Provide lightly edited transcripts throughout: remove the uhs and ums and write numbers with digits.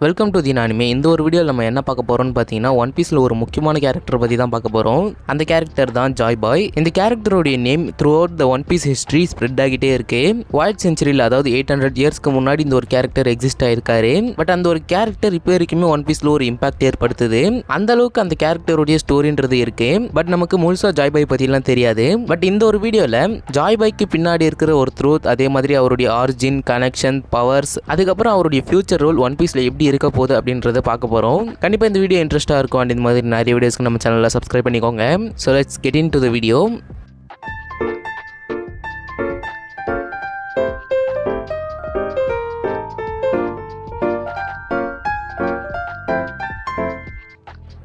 Welcome to the anime. இந்த ஒரு வீடியோவில் நம்ம என்ன பார்க்க போறோம்னு பார்த்தீங்கன்னா, ஒன் பீஸில் ஒரு முக்கியமான கேரக்டர் பற்றி தான் பார்க்க போகிறோம். அந்த கேரக்டர் தான் ஜாய் பாய். இந்த கேரக்டருடைய name throughout the One Piece history spread ஆகிட்டே இருக்கு. வாய்ட் செஞ்சுரியில், அதாவது 800 இயர்ஸ்க்கு முன்னாடி இந்த ஒரு கேரக்டர் எக்ஸிஸ்ட் ஆயிருக்காரு. பட் அந்த ஒரு கேரக்டர் இப்போ வரைக்குமே ஒன் பீஸில் ஒரு இம்பாக்ட் ஏற்படுத்துது. அந்த அளவுக்கு அந்த கேரக்டருடைய ஸ்டோரின்றது இருக்கு. பட் நமக்கு முழுசா ஜாய் பாய் பற்றிலாம் தெரியாது. பட் இந்த ஒரு வீடியோவில் ஜாய் பாய்க்கு பின்னாடி இருக்கிற ஒரு ட்ரூத், அதே மாதிரி அவருடைய ஆரிஜின், கனெக்ஷன், பவர்ஸ், அதுக்கப்புறம் அவருடைய ஃபியூச்சர் ரோல் ஒன் பீஸில் எப்படி இருக்க போகுது அப்படின்றத பார்க்க போகிறோம். கண்டிப்பாக இந்த வீடியோ இன்ட்ரெஸ்ட்டாக இருக்கும். அண்ட் இந்த மாதிரி நிறைய வீடியோஸ்க்கு நம்ம சேனலில் சப்ஸ்கிரைப் பண்ணிக்கோங்க. So let's get in to the video.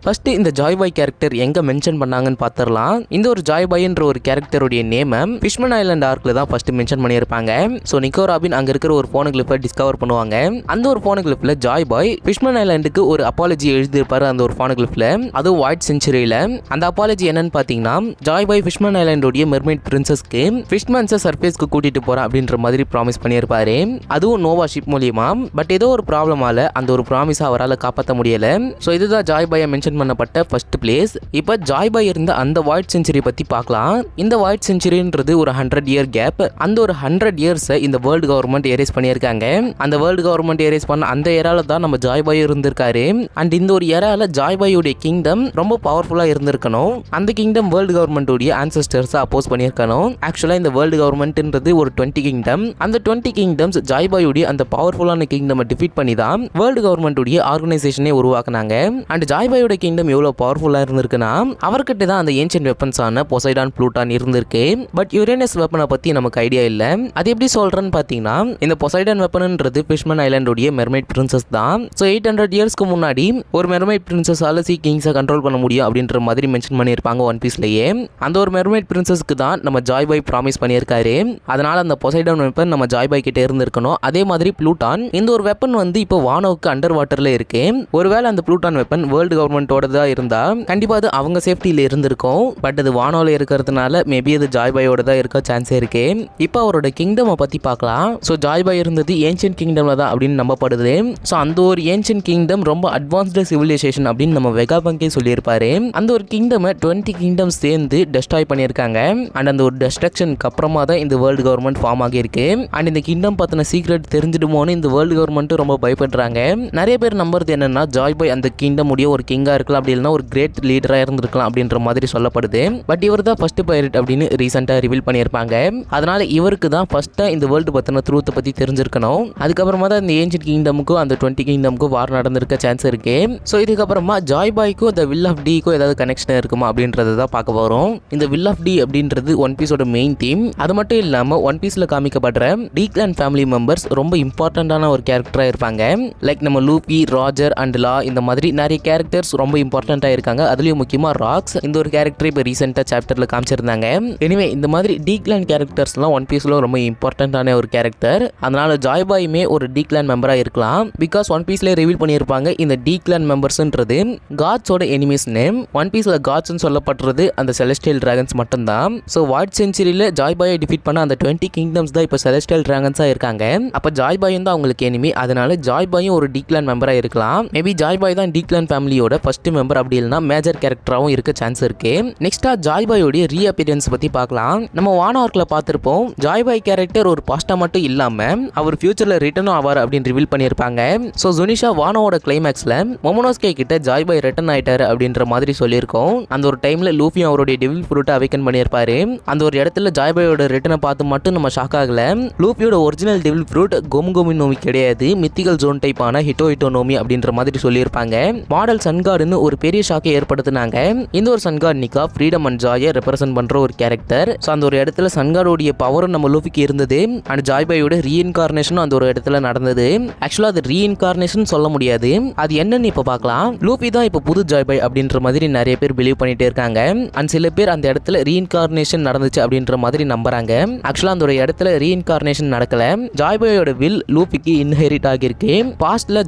First இந்த ஜாய் பாய் கேரக்டர் எங்கே மென்ஷன் பண்ணாங்கன்னு பார்த்துடலாம். இந்த ஒரு ஜாய் பாய்ன்ற ஒரு கேரக்டருடைய நேமை ஃபிஷ்மன் ஐலாண்ட் ஆர்க்கில் தான் ஃபர்ஸ்ட் மென்ஷன் பண்ணியிருப்பாங்க. ஸோ நிக்கோ ராபின் அங்கே இருக்கிற ஒரு ஃபோனோகிளிப்பை டிஸ்கவர் பண்ணுவாங்க. அந்த ஒரு ஃபோனோகிளிப்பில் ஜாய் பாய் ஃபிஷ்மன் ஐலாண்டுக்கு ஒரு அப்பாலஜி எழுதியிருப்பாரு. அந்த ஒரு ஃபோனோகிளிப்பில் அதுவும் வாய்ட் செஞ்சுரியில். அந்த அப்பாலஜி என்னன்னு பார்த்தீங்கன்னா, ஜாய் பாய் ஃபிஷ்மன் ஐலாண்டோடைய மெர்மைட் பிரின்சஸ்க்கு ஃபிஷ்மன்ஸை சர்ஃபேஸ்க்கு கூட்டிட்டு போகிறேன் அப்படின்ற மாதிரி ப்ராமிஸ் பண்ணியிருப்பாரு. அதுவும் நோவா ஷிப் மூலியமா. பட் ஏதோ ஒரு ப்ராப்ளமால அந்த ஒரு ப்ராமிஸை அவரால் காப்பாற்ற முடியல. ஸோ இதுதான் ஜாய் பாயை மென்ஷன் பண்ணப்பட்ட ஃபர்ஸ்ட் பிளேஸ். இப்போ ஜாய் பாய் இருந்த அந்த வாய்ட் செஞ்சுரி பத்தி பார்க்கலாம். இந்த வாய்ட் செஞ்சுரின்றது ஒரு 100 இயர் கேப். அந்த ஒரு 100 இயர்ஸை இந்த வேர்ல்டு கவர்மெண்ட் எரேஸ் பண்ணியிருக்காங்க. அந்த வேர்ல்டு கவர்மெண்ட் எரேஸ் பண்ண அந்த ஏரால தான் நம்ம ஜாய் பாய் இருந்திருக்காரு. அண்ட் இந்த ஒரு ஏரால ஜாய் பாயோடைய கிங்டம் ரொம்ப பவர்ஃபுல்லா இருந்திருக்கணும். அந்த கிங்டம் வேர்ல்டு கவர்மெண்டோடைய ஆன்செஸ்டர்ஸ் அப்போஸ் பண்ணியிருக்கணும். ஆக்சுவலா இந்த வேர்ல்டு கவர்மெண்ட்ன்றது ஒரு 20 கிங்டம். அந்த 20 கிங்டம்ஸ் ஜாய் பாயோடைய அந்த பவர்ஃபுல்லான கிங்டம் டிஃபீட் பண்ணி தான் வேர்ல்டு கவர்மெண்டோடைய ஆர்கனைசேஷனே உருவாக்குனாங்க. அண்ட் ஜாய் பாயோட கிங்டம் எவ்வளவு பவர்ஃபுல்லா இருந்திருக்குன்னா, அவர்கிட்ட தான் அந்த ஏன்ஷியன்ட் வெப்பன்ஸான பொசைடான், ப்ளூட்டான் இருந்திருக்கு. பட் யுரேனஸ் வெப்பனை பத்தி நமக்கு ஐடியா இல்ல. அது எப்படி சொல்றேன்னு பாத்தீங்கன்னா, இந்த பொசைடான் வெப்பன்ன்றது ஃபிஷ்மன் ஐலாண்டோடைய மெர்மைட் பிரின்சஸ் தான். ஸோ 800 இயர்ஸ்க்கு முன்னாடி ஒரு மெர்மைட் பிரின்சஸால சீ கிங்ஸை கண்ட்ரோல் பண்ண முடியும் அப்படின்ற மாதிரி மென்ஷன் பண்ணியிருப்பாங்க ஒன் பீஸ்லயே. அந்த ஒரு மெர்மைட் பிரின்சஸ்க்கு தான் நம்ம ஜாய் பாய் ப்ராமிஸ் பண்ணியிருக்காரு. அதனால அந்த பொசைடான் வெப்பன் நம்ம ஜாய் பாய் கிட்ட இருந்திருக்கணும். அதே மாதிரி ப்ளூட்டான், இந்த ஒரு வெப்பன் இப்போ வானோவுக்கு அண்டர் வாட்டர்ல இருக்கு. ஒருவேளை அந்த ப்ளூட்டான் வெப்பன் வேர்ல்டு கவர்மெண்டோட இருந்தா கண்டிப்பா அது அவங்க சேஃப்டியில இருந்திருக்கும். பட் அது வானோல இருக்கிறதுனால மேபி அது ஜாய் பாயோட தான் இருக்க சான்ஸே இருக்கு. இப்போ அவரோட கிங்டம் பத்தி பார்க்கலாம். ஸோ ஜாய் பாய் இருந்தது ஏன்ஷியன்ட் கிங்டம்ல தான் அப்படின்னு நம்பப்படுது. ஸோ அந்த ஒரு ஏன்ஷியன்ட் கிங்டம் ரொம்ப அட்வான்ஸ்டு சிவிலைசேஷன் அப்படின்னு நம்ம வெகாபங்கே சொல்லியிருப்பாரு. அந்த ஒரு கிங்டம் 20 கிங்டம் சேர்ந்து டெஸ்ட்ராய் பண்ணியிருக்காங்க. அண்ட் அந்த ஒரு டெஸ்ட்ரக்ஷனுக்கு அப்புறமா தான் இந்த வேர்ல்டு கவர்மெண்ட் ஃபார்ம் ஆகியிருக்கு. அண்ட் இந்த கிங்டம் பத்தின சீக்ரெட் தெரிஞ்சிடுமோன்னு இந்த வேர்ல்டு கவர்மெண்ட் ரொம்ப பயப்படுறாங்க. நிறைய பேர் நம்புறது என்னன்னா, ஜாய் பாய் அந்த கிங்டம் உடைய ஒரு கிங்கா இருக்கலாம், அப்படி இல்லைன்னா ஒரு கிரேட் லீடரா இருந்திருக்கலாம் அப்படின்ற மாதிரி சொல்லப்படுது. பட் இவர் தான் ஃபர்ஸ்ட் பைரட் அப்படின்னு ரீசெண்டா ரிவீல் பண்ணியிருப்பாங்க. அதனால இவருக்கு தான் ஃபர்ஸ்டா இந்த வேர்ல்டு பத்தின ட்ரூத்தை பத்தி தெரிஞ்சிருக்கணும். அதுக்கப்புறமா தான் இந்த ஏன்ஷியன்ட் கிங்டமுக்கும் அந்த 20 கிங்டமுக்கும் வார் நடந்திருக்க சான்ஸ் இருக்கு. ஸோ இதுக்கப்புறமா ஜாய் பாய்க்கும் இந்த வில் ஆஃப் டிக்கும் ஏதாவது கனெக்ஷன் இருக்குமா அப்படின்றத தான் பார்க்க போறோம். இந்த வில் ஆஃப் டி அப்படின்றது ஒன் பீஸோட மெயின் தீம். அது மட்டும் இல்லாம ஒன் பீஸ்ல காமிக்கப்படுற டி கிளான் ஃபேமிலி மெம்பர்ஸ் ரொம்ப இம்பார்ட்டன்டான ஒரு கேரக்டரா இருப்பாங்க. லைக் நம்ம லூபி, ராஜர் அண்ட் லா, இந்த மாதிரி நிறைய கேரக்டர்ஸ் ரொம்ப இம்பார்ட்டன்டா இருக்காங்க. அதுலயும் முக்கியமா ராக்ஸ், இந்த ஒரு கேரக்டர் இப்போ ரீசெண்டா சாப்டர்ல காமிச்சிருந்தாங்க. எனிவே இந்த மாதிரி டி கிளான் கேரக்டர்ஸ்லாம் ஒன் பீஸ்ல ரொம்ப இம்பார்ட்டன்டான ஒரு கேரக்டர். அதனால ஜாய் பாயுமே ஒரு டி கிளான் மெம்பரா இருக்கலாம். பிகாஸ் ஒன் பீஸ்ல ரிவீல் பண்ணியிருப்பாங்க, இந்த டி கிளான் மெம்பர்ஸ்ன்றது காட்ஸோட எனிமீஸ் நேம். ஒன் பீஸ்ல காட்ஸ்னு சொல்லப்படுறது அந்த செலஸ்டியல் டிராகன்ஸ் மட்டும் தான். ஸோ வாய்ட் செஞ்சுரியில ஜாய் பாயை டிஃபீட் பண்ண அந்த 20 கிங்டம்ஸ் தான் இப்போ செலஸ்டியல் டிராகன்ஸா இருக்காங்க. அப்ப ஜாய் பாயும் தான் அவங்களுக்கு எனிமி. அதனால ஜாய் பாயும் ஒரு டி கிளான் மெம்பரா இருக்கலாம். மேபி ஜாய் பாய் தான் டி கிளான் ஃபேமிலியோட ஃபர்ஸ்ட் மெம்பர், அப்படி இல்லைன்னா மேஜர் கேரக்டராகவும் இருக்க சான்ஸ் இருக்கு. நெக்ஸ்டா ஜாய் பாயோட ரீஅப்பியரன்ஸ் பத்தி பார்க்கலாம். நம்ம வானோ ஆர்க்ல பார்த்திருப்போம், ஜாய் பாய் கேரக்டர் ஒரு பாஸ்டா மட்டும் இல்லாம அவர் ஃபியூச்சர்ல ரிட்டர்ன் ஆவார் அப்படின்னு ரிவீல் பண்ணியிருப்பாங்க. ஸோ ஜுனிஷா வானோவோட கிளைமேக்ஸ்ல மொமோனோஸ்கே கிட்ட ஜாய் பாய் ரிட்டர்ன் ஆயிட்டாரு அப்படின்ற மாதிரி சொல்லியிருக்கோம். அந்த ஒரு டைம்ல லூஃபியும் அவருடைய டெவில் ஃப்ரூட்டை அவேக்கன் பண்ணியிருப்பாரு. அந்த ஒரு இடத்துல ஜாய் பாயோட ரிட்டர்னை பார்த்து மட்டும் நம்ம ஷாக் ஆகல. லூஃபியோட ஒரிஜினல் டெவில் ஃப்ரூட் கோமி நோமி கிடையாது, மித்திகல் ஜோன் டைப்பான ஹிட்டோ நோமி அப்படின்ற மாதிரி சொல்லியிருப்பாங்க. மாடல் சன்கார்டுன்னு ஒரு பெரிய ஷாக்கை ஏற்படுத்தினாங்க. இந்த ஒரு சன்கார்ட் நிக்கா ஃப்ரீடம் அண்ட் ஜாயை ரெப்ரசென்ட் பண்ற ஒரு கேரக்டர். ஸோ அந்த ஒரு இடத்துல சன்கார்டோடைய பவரும் நம்ம லூஃபிக்கு இருந்தது. அண்ட் ஜாய் பாயோட ரீஇன்கார்னேஷனும் அந்த ஒரு இடத்துல நடந்தது. ஆக்சுவலா அது ரீஇன்கார்னேஷன் சொல்ல முடியாது, அது என்னன்னு இப்ப பார்க்கலாம். லூஃபி தான் இப்போ புது ஜாய் பாய் அப்படின்ற மாதிரி நிறைய பேர் பிலீவ் பண்ணிட்டே இருக்காங்க. அண்ட் சில பேர் அந்த இடத்துல ரீஇன்கார்னேஷன் நடந்துச்சு அப்படின்ற மாதிரி நம்புறாங்க. ஆக்சுவலா அந்த ஒரு இடத்துல ரீஇன்கார்னேஷன் நடக்கல. ஜாய் பாயோட வில் லூஃபிக்கு இன்ஹெரிட் ஆகியிருக்கு. பாஸ்ட்ல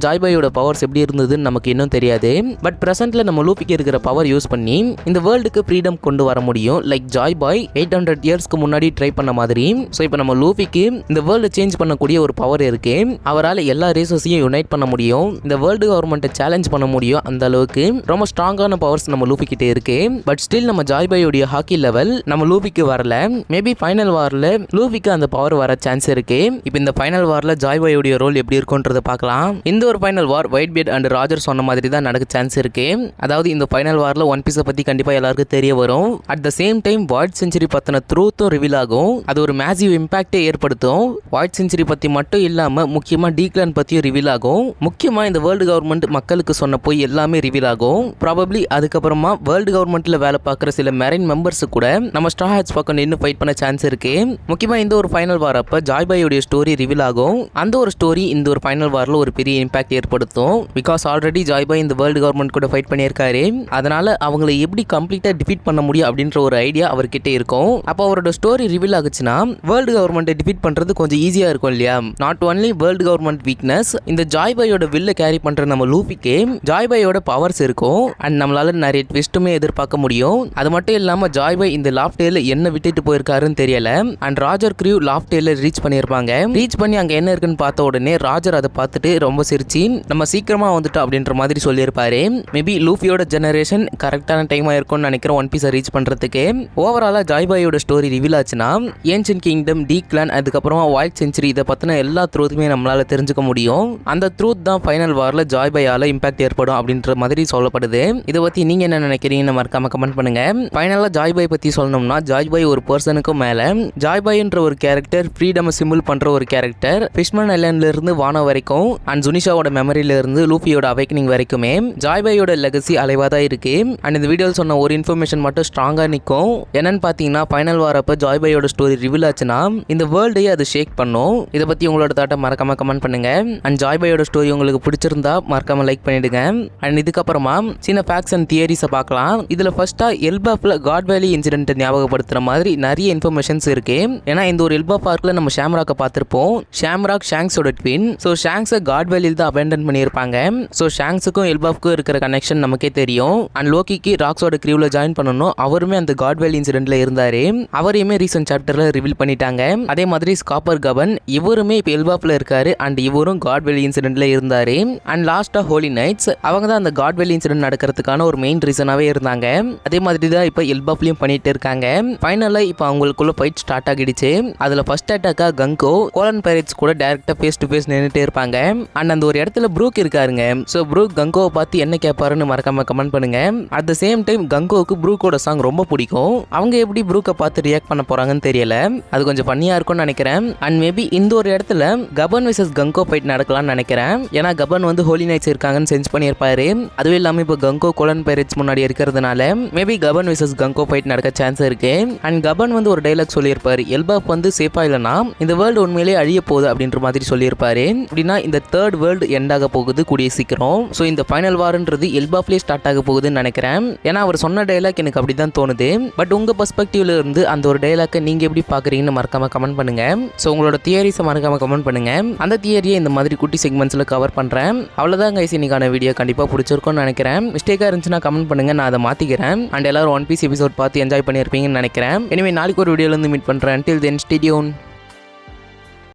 ஜாய் பாயோட பவர்ஸ் எப்படி இருந்ததுன்னு நமக்கு இன்னும் தெரியாது. பட் பிரசன்ட்ல நம்ம லூஃபிக்கு இருக்கிற பவர் யூஸ் பண்ணி இந்த வேர்ல்டுக்கு ஃப்ரீடம் கொண்டு வர முடியும். லைக் ஜாய் பாய் 800 இயர்ஸ்க்கு முன்னாடி ட்ரை பண்ண மாதிரி. ஸோ இப்போ நம்ம லூஃபிக்கு இந்த வேர்ல்டு சேஞ்ச் பண்ணக்கூடிய ஒரு பவர் இருக்கு. அவரால் எல்லா ரேசஸையும் யுனைட் பண்ண முடியும். இந்த வேர்ல்டு கவர்மெண்ட்டை சேலஞ்ச் பண்ண முடியும். அந்த அளவுக்கு ரொம்ப ஸ்ட்ராங்கான பவர்ஸ் நம்ம லூஃபி கிட்டே இருக்கு. பட் ஸ்டில் நம்ம ஜாய் பாயோடைய ஹாக்கி லெவல் நம்ம லூஃபிக்கு வரல. மேபி ஃபைனல் வார்ல லூஃபிக்கு அந்த பவர் வர சான்ஸ் இருக்கு. இப்போ இந்த ஃபைனல் வார்ல ஜாய் பாயோடைய ரோல் எப்படி இருக்கும்ன்றத பார்க்கலாம். இந்த ஒரு final war Whitebeard and Roger சொன்ன மாதிரி தான் நடக்க சான்ஸ் இருக்கு. அதாவது இந்த ஃபைனல் வார்ல ஒன் பீஸை பத்தி கண்டிப்பா எல்லாருக்கும் தெரிய வரும். At the same time void century பத்தின ட்ரூத்தும் ரிவீல் ஆகும். அது ஒரு மேசிவ் இம்பாக்டே ஏற்படுத்தும். வாய்ட் செஞ்சுரி பத்தி மட்டும் இல்லாம முக்கியமா டீக்ளான் பத்தியும் ரிவீல் ஆகும். முக்கியமா இந்த வேர்ல்டு கவர்மெண்ட் மக்களுக்கு சொன்ன போய் எல்லாமே ரிவீல் ஆகும். ப்ராபப்ளி அதுக்கப்புறமா வேர்ல்டு கவர்மெண்ட்ல வேலை பார்க்குற சில மெரைன் மெம்பர்ஸ் கூட நம்ம ஸ்ட்ரா ஹேட்ஸ் பக்கம் நின்று ஃபைட் பண்ண சான்ஸ் இருக்கு. முக்கியமா இந்த ஒரு ஃபைனல் வார் அப்ப ஜாய் பாயோடைய ஸ்டோரி ரிவீல் ஆகும். அந்த ஒரு ஸ்டோரி இந்த ஒரு ஃபைனல் வார்ல ஒரு பெரிய இம்பாக்ட் ஏற்படுத்தும். பிகாஸ் ஆல்ரெடி ஜாய் பாய் இந்த வேர்ல்டு கவர்மெண்ட் கூட ஃபைட் பண்ணியிருக்காரு. அதனால அவங்களை எப்படி கம்ப்ளீட்டா டிஃபீட் பண்ண முடியும் அப்படின்ற ஒரு ஐடியா அவர்கிட்ட இருக்கும். அப்போ அவரோட ஸ்டோரி ரிவீல் ஆகுச்சுன்னா வேர்ல்டு கவர்மெண்ட்டை டிஃபீட் பண்றது கொஞ்சம் ஈஸியா இருக்கும் இல்லையா? Not only world government weakness, இந்த ஜாய் பாயோட வில்ல கேரி பண்ற நம்ம லூஃபிக்கு ஜாய் பாயோட பவர்ஸ் இருக்கும். அண்ட் நம்மளால நிறைய ட்விஸ்ட்டுமே எதிர்பார்க்க முடியும். அது மட்டும் இல்லாம ஜாய் பாய் இந்த லாஃப்டேல என்ன விட்டுட்டு போயிருக்காருன்னு தெரியல. அண்ட் ராஜர் கிரியூ லாஃப்டேல ரீச் பண்ணியிருப்பாங்க. ரீச் பண்ணி அங்க என்ன இருக்குன்னு பார்த்த உடனே ராஜர் அதை பார்த்துட்டு ரொம்ப சிரிச்சு நம்ம சீக்கிரமா வந்துட்டோம் அப்படின்ற மாதிரி சொல்லியிருப்பாரு. மேபி லூஃபியோட ஜெனரேஷன் கரெக்டான டைம் ஆயிருக்கும்னு நினைக்கிறேன் ஒன் பீஸை ரீச் பண்றதுக்கு. ஓவராலா ஜாய் பாயோட ஸ்டோரி ரிவீல் ஆச்சுன்னா ஏன்ஷியன்ட் கிங்டம், டீக்ளான், அதுக்கப்புறமா வாய்ட் செஞ்சுரி இதை பத்தின எல்லா ட்ரூத்துமே நம்மளால தெரிஞ்சுக்க முடியும். அந்த ட்ரூத் தான் ஃபைனல் வார்ல ஜாய் பாயால இம்பாக்ட் ஏற்படும் அப்படின்ற மாதிரி சொல்லப்படுது. இதை பத்தி நீங்க என்ன நினைக்கிறீங்கன்னு மறக்காம கமெண்ட் பண்ணுங்க. ஃபைனலா ஜாய் பாய் பத்தி சொல்லணும்னா ஜாய் பாய் ஒரு பர்சனுக்கும் மேல. ஜாய் பாய்ன்ற ஒரு கேரக்டர் ஃப்ரீடம் சிம்பிள் பண்ற ஒரு கேரக்டர். ஃபிஷ்மன் ஐலாண்ட்ல இருந்து வானம் வரைக்கும் அண்ட் ஜுனிஷாவோட மெமரியில இருந்து லூஃபியோட அவேக்கனிங் வரைக்குமே ஜாய் பாயோட லெகசி அலைவா தான் இருக்கு. அண்ட் இந்த வீடியோவில் சொன்ன ஒரு இன்ஃபர்மேஷன் மட்டும் ஸ்ட்ராங்கா நிற்கும். என்னன்னு பாத்தீங்கன்னா ஃபைனல் வார் அப்ப ஜாய் பாயோட ஸ்டோரி ரிவீல் ஆச்சுன்னா இந்த வேர்ல்டையே அது ஷேக் பண்ணும். இதை பத்தி உங்களோட தாட்டை மறக்காம கமெண்ட் பண்ணுங்க. அண்ட் ஜாய் பாயோட ஸ்டோரி உங்களுக்கு பிடிச்சிருந்தா மறக்காம லைக் பண்ணிடுங்க. அண்ட் இதுக்கப்புறமா சின்ன ஃபேக்ட்ஸ் அண்ட் தியரிஸை பார்க்கலாம். இதுல ஃபர்ஸ்டா எல்பாஃப்ல காட் வேலி இன்சிடென்ட் ஞாபகப்படுத்துற மாதிரி நிறைய இன்ஃபர்மேஷன்ஸ் இருக்கு. ஏன்னா இந்த ஒரு எல்பாஃப் பார்க்ல நம்ம ஷாம்ராக்கை பார்த்திருப்போம். ஷாம்ராக் ஷாங்ஸோட ட்வின். ஸோ ஷாங்ஸை காட் வேலியில் தான் அபேண்டன் பண்ணியிருப்பாங்க. ஸோ ஷாங்ஸுக்கும் எல்பாஃப்க்கும் இருக்கிற கனெக்ஷன் நமக்கே தெரியும். அண்ட் லோக்கிக்கு ராக்ஸோட கிரீவ்ல ஜாயின் பண்ணணும். அவருமே அந்த காட் வேலி இன்சிடென்ட்ல இருந்தாரு. அவரையுமே ரீசன்ட் சாப்டர்ல ரிவீல் பண்ணிட்டாங்க. அதே மாதிரி ஸ்காப்பர் கவன் இவருமே இப்போ எல்பாஃப்ல இருக்காரு. அண்ட் இவரும் காட் வேலி இன்சிடென்ட்ல இருந்தாரு. அண்ட் லாஸ்டா ஹோலி நைட்ஸ் அவங்க தான் அந்த காட் வேலி இன்சிடென்ட் நடக்கிறதுக்கான ஒரு மெயின் ரீசனாவே இருந்தாங்க. அதே மாதிரி தான் இப்போ எல்பாஃப்லயும் பண்ணிட்டு இருக்காங்க. ஃபைனலா இப்போ அவங்களுக்குள்ள ஃபைட் ஸ்டார்ட் ஆகிடுச்சு. அதுல ஃபர்ஸ்ட் அட்டாக்கா கங்கோ கோலன் பைரட்ஸ் கூட டைரக்டா ஃபேஸ் டு ஃபேஸ் நின்னுட்டே இருப்பாங்க. அண்ட் அந்த ஒரு இடத்துல ப்ரூக் இருக்காருங்க. ஸோ ப்ரூக் கங்கோவை பார்த்து என்ன கேட்பாருன்னு மறக்காம கமெண்ட் பண்ணுங்க. அட் த சேம் டைம் கங்கோவுக்கு ப்ரூக்கோட சாங் ரொம்ப பிடிக்கும். அவங்க எப்படி ப்ரூக்கை பார்த்து ரியாக்ட் பண்ண போறாங்கன்னு தெரியல. அது கொஞ்சம் ஃபன்னியா இருக்கும்னு நினைக்கிறேன். அண்ட் மேபி இந்த ஒரு இடத்துல கபன் விசஸ் கங்கோ ஃபைட் நடக்கலாம்னு நினைக்கிறேன். ஏன்னா கபன் வந்து ஹோலி நைட்ஸ் இருக்காங்கன்னு சென்ஸ் பண்ணியிருப்பாரு. அதுவும் இல்லாம இப்போ கங்கோ கோலன் பைரட்ஸ் முன்னாடி இருக்கிறதுனால மேபி கபன் விசஸ் கங்கோ ஃபைட் நடக்க சான்ஸ் இருக்கு. அண்ட் கபன் வந்து ஒரு டைலாக் சொல்லியிருப்பாரு, எல்பாஃப் வந்து சேஃபா இல்லைன்னா இந்த வேர்ல்டு உண்மையிலேயே அழிய போகுது அப்படின்ற மாதிரி சொல்லியிருப்பாரு. அப்படின்னா இந்த தேர்ட் வேர்ல்டு எண்ட் ஆக போகுது கூடிய சீக்கிரம். ஸோ இந்த ஃபைனல் வார்ன்றது எல்பாஃப்லேயே ஸ்டார்ட் ஆக போகுதுன்னு நினைக்கிறேன். ஏன்னா அவர் சொன்ன டைலாக் எனக்கு அப்படிதான் தோணுது. பட் உங்க பெர்ஸ்பெக்டிவ்ல இருந்து அந்த ஒரு டைலாக்கை நீங்க எப்படி பாக்குறீங்கன்னு மறக்காம கமெண்ட் பண்ணுங்க. ஸோ உங்களோட தியரிஸை மறக்காம கமெண்ட் பண்ணுங்க. அந்த தியரியை இந்த மாதிரி குட்டி செக்மெண்ட்ஸ்ல கவர் பண்றேன். அவ்வளவுதான் கைஸ், இன்னைக்கான வீடியோ கண்டிப்பா பிடிச்சிருக்கும்னு நினைக்கிறேன். மிஸ்டேக்கா இருந்துச்சுன்னா கமெண்ட் பண்ணுங்க, நான் அதை மாத்திக்கிறேன். அண்ட் எல்லாரும் ஒன் பீஸ் எபிசோட் பார்த்து என்ஜாய் பண்ணியிருப்பீங்கன்னு நினைக்கிறேன். எனவே நாளைக்கு ஒரு வீடியோல இருந்து மீட் பண்றேன். Till then, stay tuned.